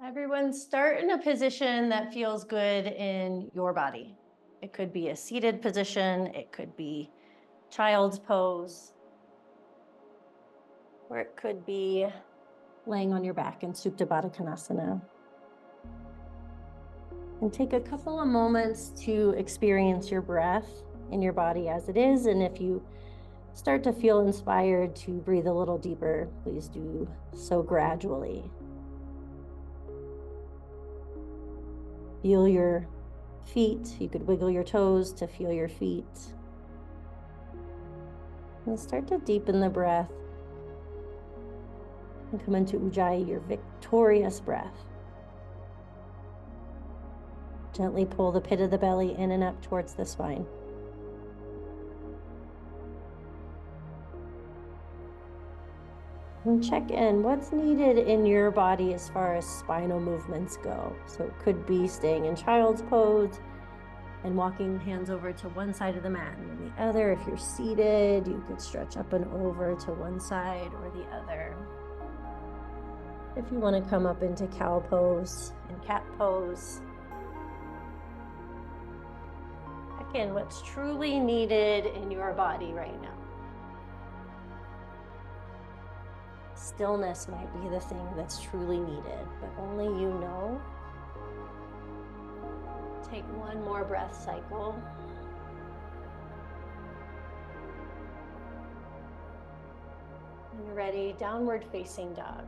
Everyone start in a position that feels good in your body. It could be a seated position, it could be child's pose, or it could be laying on your back in Supta Baddha Konasana. And take a couple of moments to experience your breath in your body as it is. And if you start to feel inspired to breathe a little deeper, please do so gradually. Feel your feet. You could wiggle your toes to feel your feet. And start to deepen the breath and come into Ujjayi, your victorious breath. Gently pull the pit of the belly in and up towards the spine. And check in what's needed in your body as far as spinal movements go. So it could be staying in child's pose and walking hands over to one side of the mat and then the other. If you're seated, you could stretch up and over to one side or the other. If you want to come up into cow pose and cat pose. Again, what's truly needed in your body right now. Stillness might be the thing that's truly needed, but only you know. Take one more breath cycle. When you're ready, downward facing dog.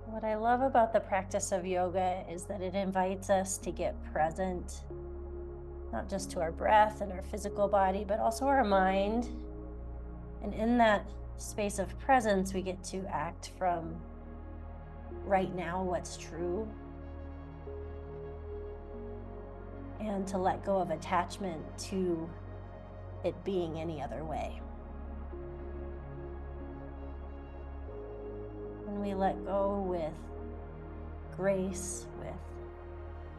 What I love about the practice of yoga is that it invites us to get present, not just to our breath and our physical body, but also our mind. And in that space of presence, we get to act from right now, what's true, and to let go of attachment to it being any other way. And we let go with grace, with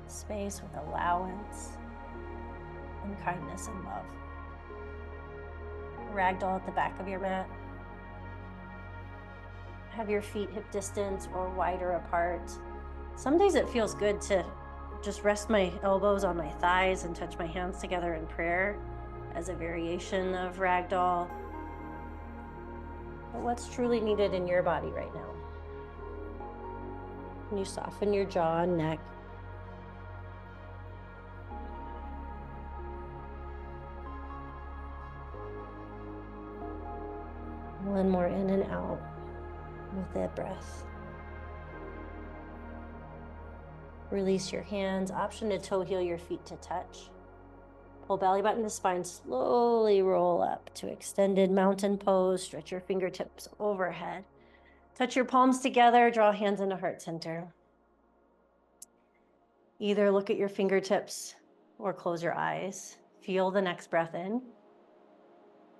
space, with allowance, and kindness and love. Ragdoll at the back of your mat. Have your feet hip distance or wider apart. Some days it feels good to just rest my elbows on my thighs and touch my hands together in prayer as a variation of ragdoll. But what's truly needed in your body right now? Can you soften your jaw and neck? One more in and out with that breath. Release your hands. Option to toe heel your feet to touch. Pull belly button to spine. Slowly roll up to extended mountain pose. Stretch your fingertips overhead. Touch your palms together. Draw hands into heart center. Either look at your fingertips or close your eyes. Feel the next breath in.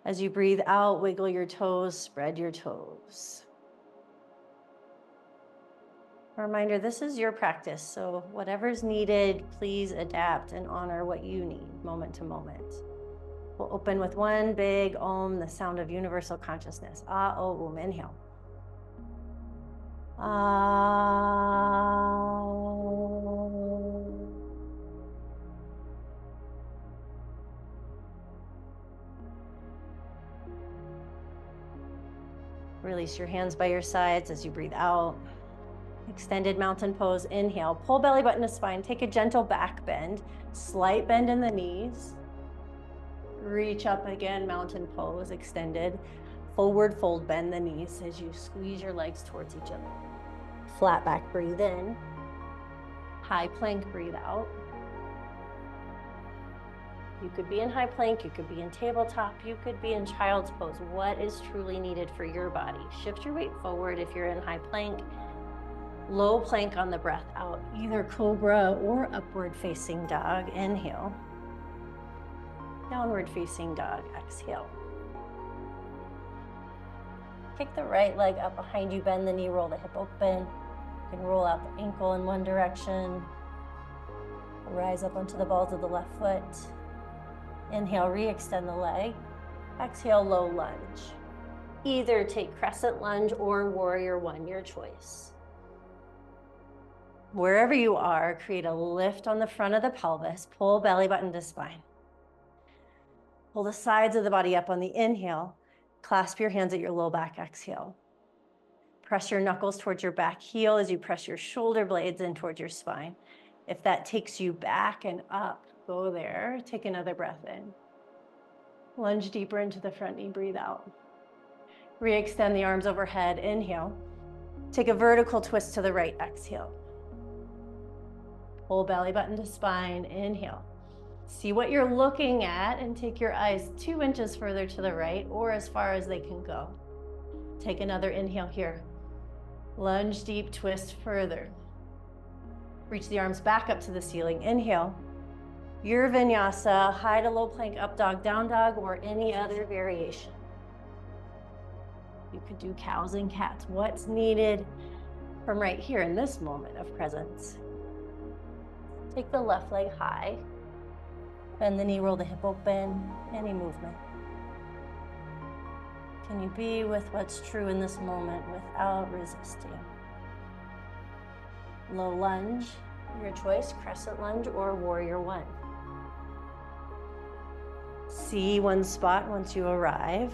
As you breathe out, wiggle your toes, spread your toes. A reminder, this is your practice, so whatever's needed, please adapt and honor what you need moment to moment. We'll open with one big Om, the sound of universal consciousness. Ah, O, Um. Inhale. Ah. Release your hands by your sides as you breathe out. Extended mountain pose, inhale. Pull belly button to spine. Take a gentle back bend. Slight bend in the knees. Reach up again, mountain pose, extended. Forward fold, bend the knees as you squeeze your legs towards each other. Flat back, breathe in. High plank, breathe out. You could be in high plank, you could be in tabletop, you could be in child's pose. What is truly needed for your body? Shift your weight forward if you're in high plank. Low plank on the breath out, either cobra or upward facing dog. Inhale. Downward facing dog, exhale. Kick the right leg up behind you, bend the knee, roll the hip open. You can roll out the ankle in one direction. Rise up onto the balls of the left foot. Inhale, re-extend the leg. Exhale, low lunge. Either take crescent lunge or warrior one, your choice. Wherever you are, create a lift on the front of the pelvis, pull belly button to spine. Pull the sides of the body up on the inhale, clasp your hands at your low back, exhale. Press your knuckles towards your back heel as you press your shoulder blades in towards your spine. If that takes you back and up, go there. Take another breath in. Lunge deeper into the front knee, breathe out. Re-extend the arms overhead, inhale. Take a vertical twist to the right, exhale. Pull belly button to spine, inhale. See what you're looking at and take your eyes 2 inches further to the right or as far as they can go. Take another inhale here. Lunge deep, twist further. Reach the arms back up to the ceiling, inhale. Your vinyasa, high to low plank, up dog, down dog, or any other variation. You could do cows and cats. What's needed from right here in this moment of presence? Take the left leg high. Bend the knee, roll the hip open, any movement. Can you be with what's true in this moment without resisting? Low lunge, your choice, crescent lunge or warrior one. See one spot once you arrive.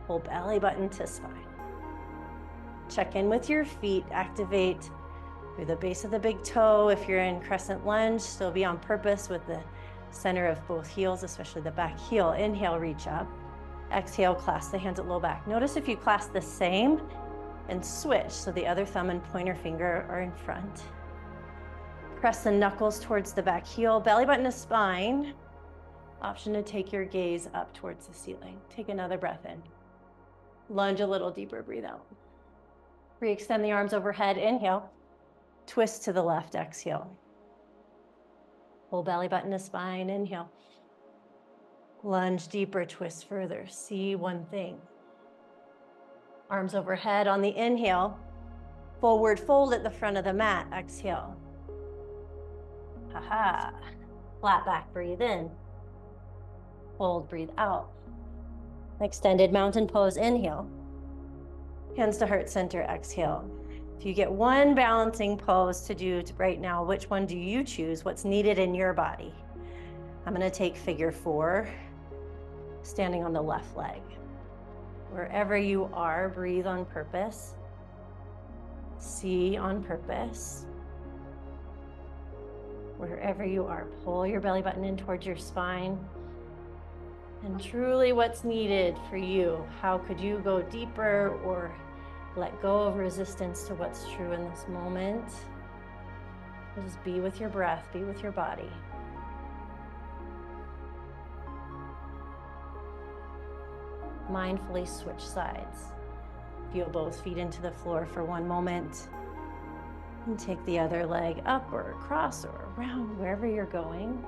Pull belly button to spine. Check in with your feet, activate through the base of the big toe. If you're in crescent lunge, still be on purpose with the center of both heels, especially the back heel. Inhale, reach up. Exhale, clasp the hands at low back. Notice if you clasp the same and switch, so the other thumb and pointer finger are in front. Press the knuckles towards the back heel, belly button to spine. Option to take your gaze up towards the ceiling. Take another breath in. Lunge a little deeper, breathe out. Re-extend the arms overhead, inhale. Twist to the left, exhale. Pull belly button to spine, inhale. Lunge deeper, twist further. See one thing. Arms overhead on the inhale. Forward fold at the front of the mat, exhale. Ha-ha. Flat back, breathe in. Hold, breathe out. Extended mountain pose, inhale. Hands to heart center, exhale. If you get one balancing pose to do right now, which one do you choose? What's needed in your body? I'm gonna take figure 4, standing on the left leg. Wherever you are, breathe on purpose. See on purpose. Wherever you are, pull your belly button in towards your spine. And truly what's needed for you. How could you go deeper or let go of resistance to what's true in this moment? Just be with your breath, be with your body. Mindfully switch sides. Feel both feet into the floor for one moment. And take the other leg up or across or around, wherever you're going.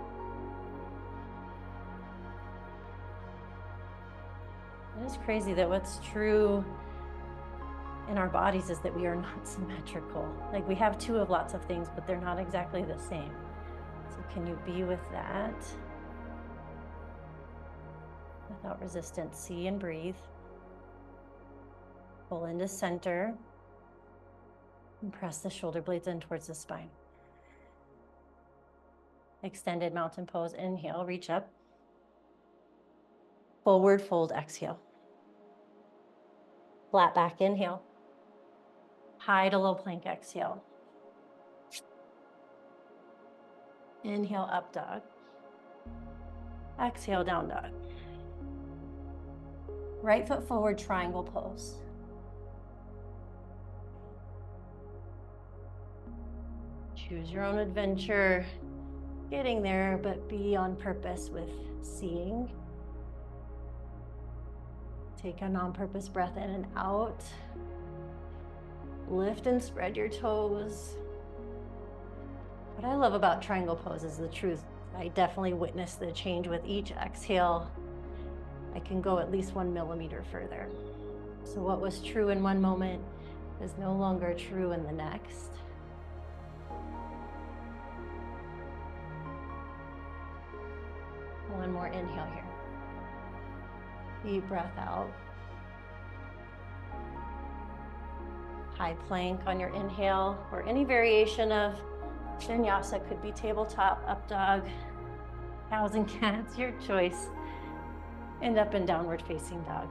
It is crazy that what's true in our bodies is that we are not symmetrical. Like we have two of lots of things, but they're not exactly the same. So can you be with that? Without resistance, see and breathe. Pull into center. And press the shoulder blades in towards the spine. Extended mountain pose, inhale, reach up. Forward fold, exhale. Flat back, inhale. High to low plank, exhale. Inhale, up dog. Exhale, down dog. Right foot forward, triangle pose. Choose your own adventure, getting there, but be on purpose with seeing. Take a on-purpose breath in and out. Lift and spread your toes. What I love about triangle pose is the truth. I definitely witness the change with each exhale. I can go at least 1 millimeter further. So what was true in one moment is no longer true in the next. One more inhale here. Deep breath out. high plank on your inhale, or any variation of vinyasa. Could be tabletop, up dog, cows and cats, your choice. End up in downward facing dog.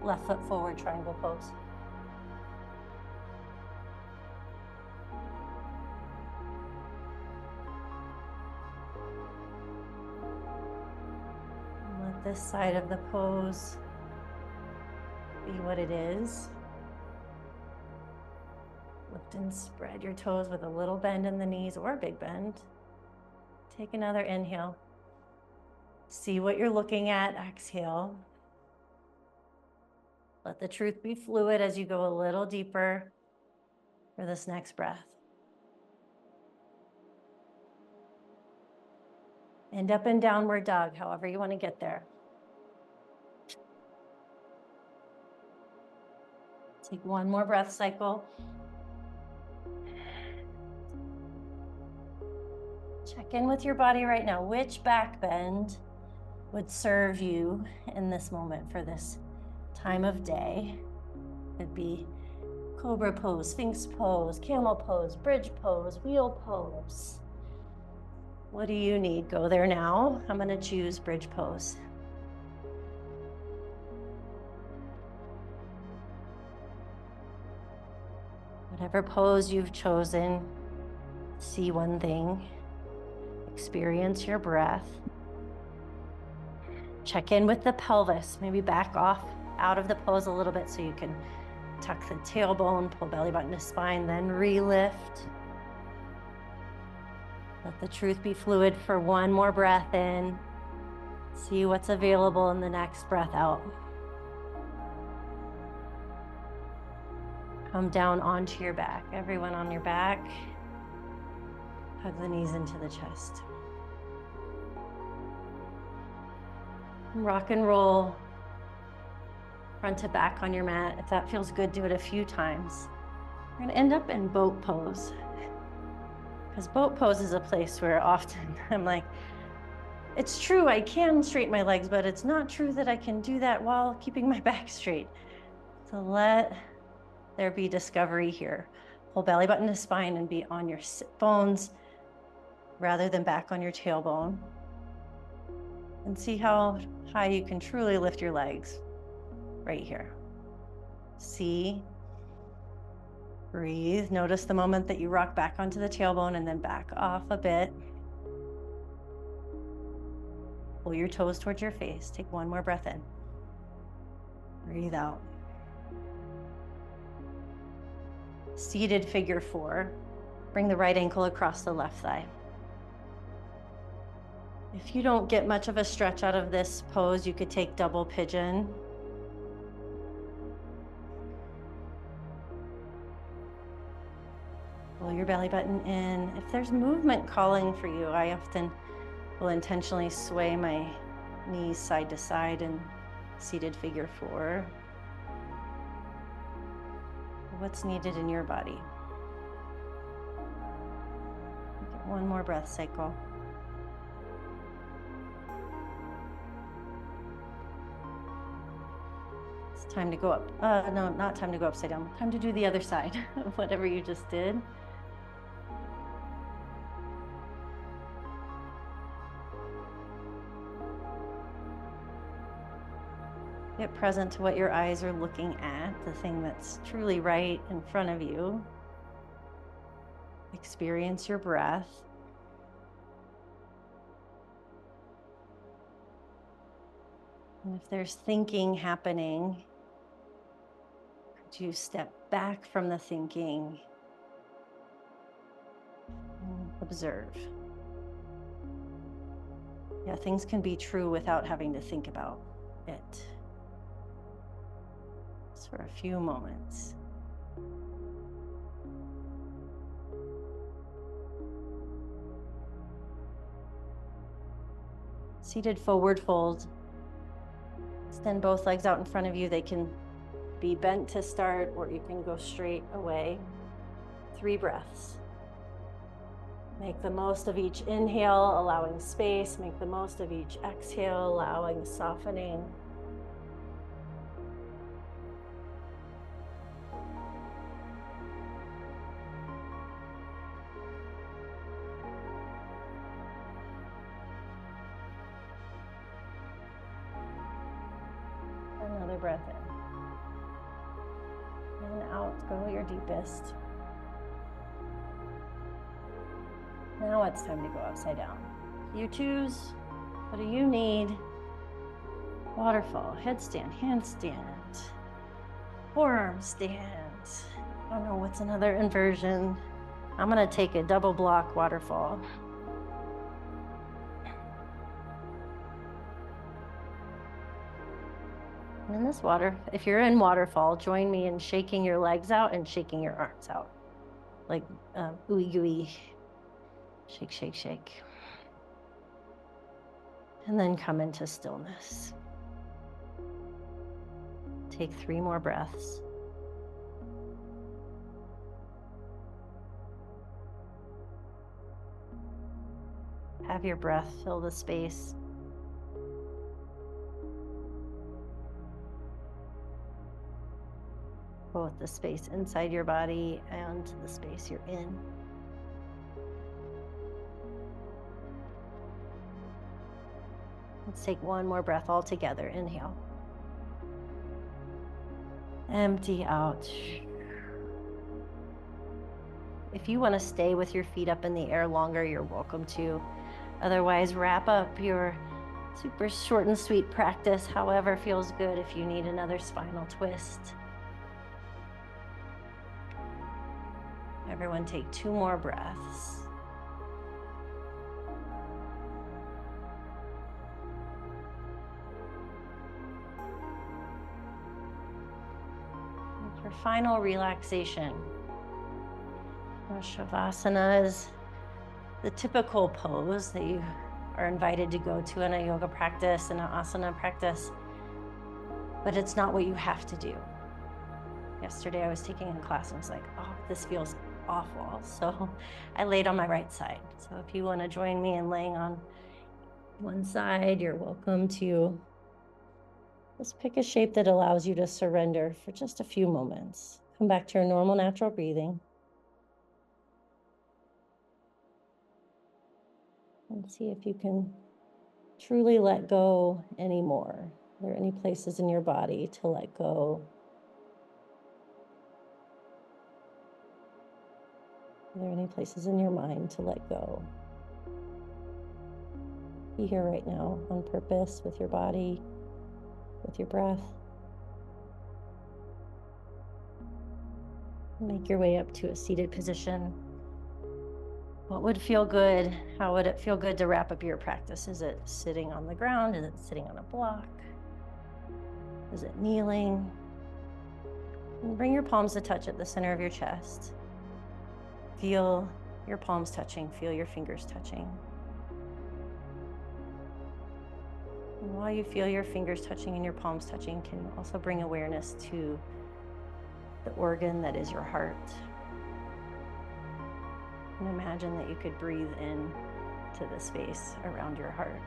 Left foot forward, triangle pose. Let this side of the pose be what it is. Lift and spread your toes with a little bend in the knees or a big bend. Take another inhale. See what you're looking at. Exhale. Let the truth be fluid as you go a little deeper for this next breath. End up in downward dog, however you want to get there. Take one more breath cycle. Check in with your body right now. Which back bend would serve you in this moment for this time of day? It'd be cobra pose, sphinx pose, camel pose, bridge pose, wheel pose. What do you need? Go there now. I'm going to choose bridge pose. Whatever pose you've chosen, see one thing. Experience your breath. Check in with the pelvis. Maybe back off out of the pose a little bit so you can tuck the tailbone, pull belly button to spine, then re-lift. Let the truth be fluid for one more breath in. See what's available in the next breath out. Come down onto your back. Everyone on your back. Hug the knees into the chest. Rock and roll front to back on your mat. If that feels good, do it a few times. We're gonna end up in boat pose. Because boat pose is a place where often I'm like, it's true, I can straighten my legs, but it's not true that I can do that while keeping my back straight. So let there be discovery here. Pull belly button to spine and be on your sit bones rather than back on your tailbone. And see how high you can truly lift your legs right here. See. Breathe. Notice the moment that you rock back onto the tailbone and then back off a bit. Pull your toes towards your face. Take one more breath in. Breathe out. Seated figure 4. Bring the right ankle across the left thigh. If you don't get much of a stretch out of this pose, you could take double pigeon. Pull your belly button in. If there's movement calling for you, I often will intentionally sway my knees side to side in seated figure 4. What's needed in your body? Get one more breath cycle. It's time to go up. No, not time to go upside down. Time to do the other side of whatever you just did. Get present to what your eyes are looking at, the thing that's truly right in front of you. Experience your breath. And if there's thinking happening, could you step back from the thinking and observe? Yeah, things can be true without having to think about it. Just for a few moments. Seated forward fold. Extend both legs out in front of you. They can be bent to start, or you can go straight away. 3 breaths. Make the most of each inhale, allowing space. Make the most of each exhale, allowing softening. breath in. And out, go your deepest. Now it's time to go upside down. You choose, what do you need? Waterfall, headstand, handstand, forearm stand. I don't know what's another inversion. I'm gonna take a double block waterfall. And in this water, if you're in waterfall, join me in shaking your legs out and shaking your arms out. Like ooey gooey. Shake, shake, shake. And then come into stillness. Take 3 more breaths. Have your breath fill the space. Both the space inside your body and the space you're in. Let's take 1 more breath all together. Inhale. Empty out. If you want to stay with your feet up in the air longer, you're welcome to. Otherwise, wrap up your super short and sweet practice, however feels good if you need another spinal twist. Everyone take 2 more breaths. And for final relaxation, Shavasana is the typical pose that you are invited to go to in a yoga practice and an asana practice, but it's not what you have to do. Yesterday I was taking a class and was like, oh, this feels awful. So I laid on my right side. So if you want to join me in laying on one side, you're welcome to. Just pick a shape that allows you to surrender for just a few moments. Come back to your normal, natural breathing. And see if you can truly let go anymore. Are there any places in your body to let go? Are there any places in your mind to let go? Be here right now on purpose with your body, with your breath. Make your way up to a seated position. What would feel good? How would it feel good to wrap up your practice? Is it sitting on the ground? Is it sitting on a block? Is it kneeling? And bring your palms to touch at the center of your chest. Feel your palms touching. Feel your fingers touching. And while you feel your fingers touching and your palms touching, can you also bring awareness to the organ that is your heart? And imagine that you could breathe in to the space around your heart.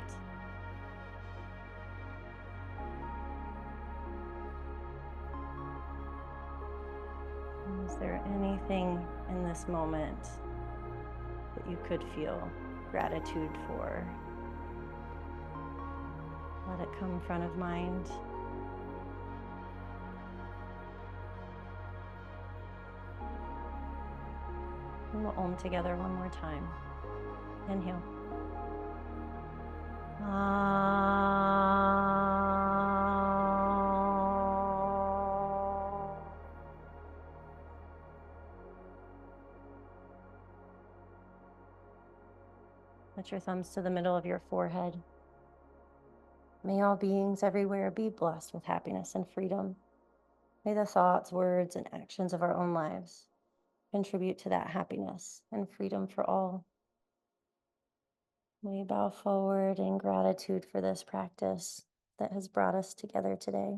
And is there anything in this moment that you could feel gratitude for? Let it come front of mind. And we'll Om together one more time. Inhale. Let your thumbs to the middle of your forehead. May all beings everywhere be blessed with happiness and freedom. May the thoughts, words, and actions of our own lives contribute to that happiness and freedom for all. We bow forward in gratitude for this practice that has brought us together today.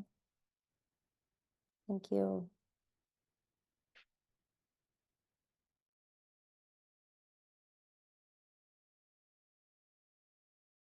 Thank you.